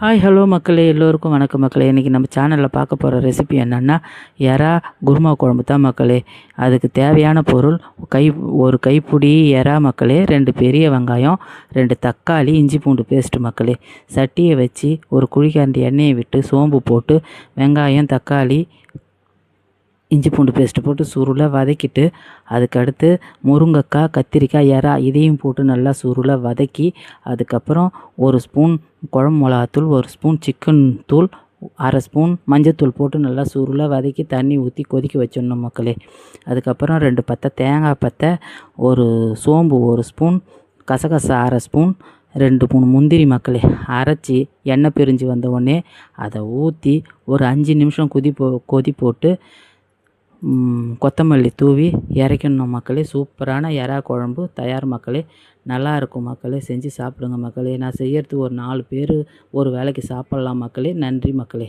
Hi hello மக்களே, எல்லோருக்கும் வணக்கம் மக்களே. இன்றைக்கி நம்ம சேனலில் பார்க்க போகிற ரெசிபி என்னென்னா எறா குருமா குழம்பு தான் மக்களே. அதுக்கு தேவையான பொருள் ஒரு கைப்பிடி எறா மக்களே, 2 பெரிய வெங்காயம், 2 தக்காளி, இஞ்சி பூண்டு பேஸ்ட்டு மக்களே. சட்டியை வச்சு ஒரு குழிக்கரண்டி எண்ணெயை விட்டு சோம்பு போட்டு வெங்காயம், தக்காளி, இஞ்சி பூண்டு பேஸ்ட்டு போட்டு சுருளை வதக்கிட்டு, அதுக்கடுத்து முருங்கைக்காய், கத்திரிக்காய், எறா இதையும் போட்டு நல்லா சுருளை வதக்கி, அதுக்கப்புறம் 1 ஸ்பூன் குழம்பு மிளகாத்தூள், 1 ஸ்பூன் சிக்கன் தூள், 1/2 ஸ்பூன் மஞ்சத்தூள் போட்டு நல்லா சுருளை வதக்கி தண்ணி ஊற்றி கொதிக்க வச்சிடணும் மக்களே. அதுக்கப்புறம் 2 பத்தை தேங்காய் பத்தை, ஒரு சோம்பு 1 ஸ்பூன், கசகசா 1/2 ஸ்பூன், 2 3 முந்திரி மக்களே அரைச்சி எண்ணெய் பிரிஞ்சு வந்த உடனே அதை ஊற்றி ஒரு 5 நிமிஷம் கொதி போட்டு கொத்தமல்லி தூவி இறக்கணும் மக்களே. சூப்பரான எறா குழம்பு தயார் மக்களே. நல்லா இருக்கும் மக்களே, செஞ்சு சாப்பிடுங்க மக்களே. நான் செய்யறது ஒரு 4 பேர் ஒரு வேளைக்கு சாப்பிட்லாம் மக்களே. நன்றி மக்களே.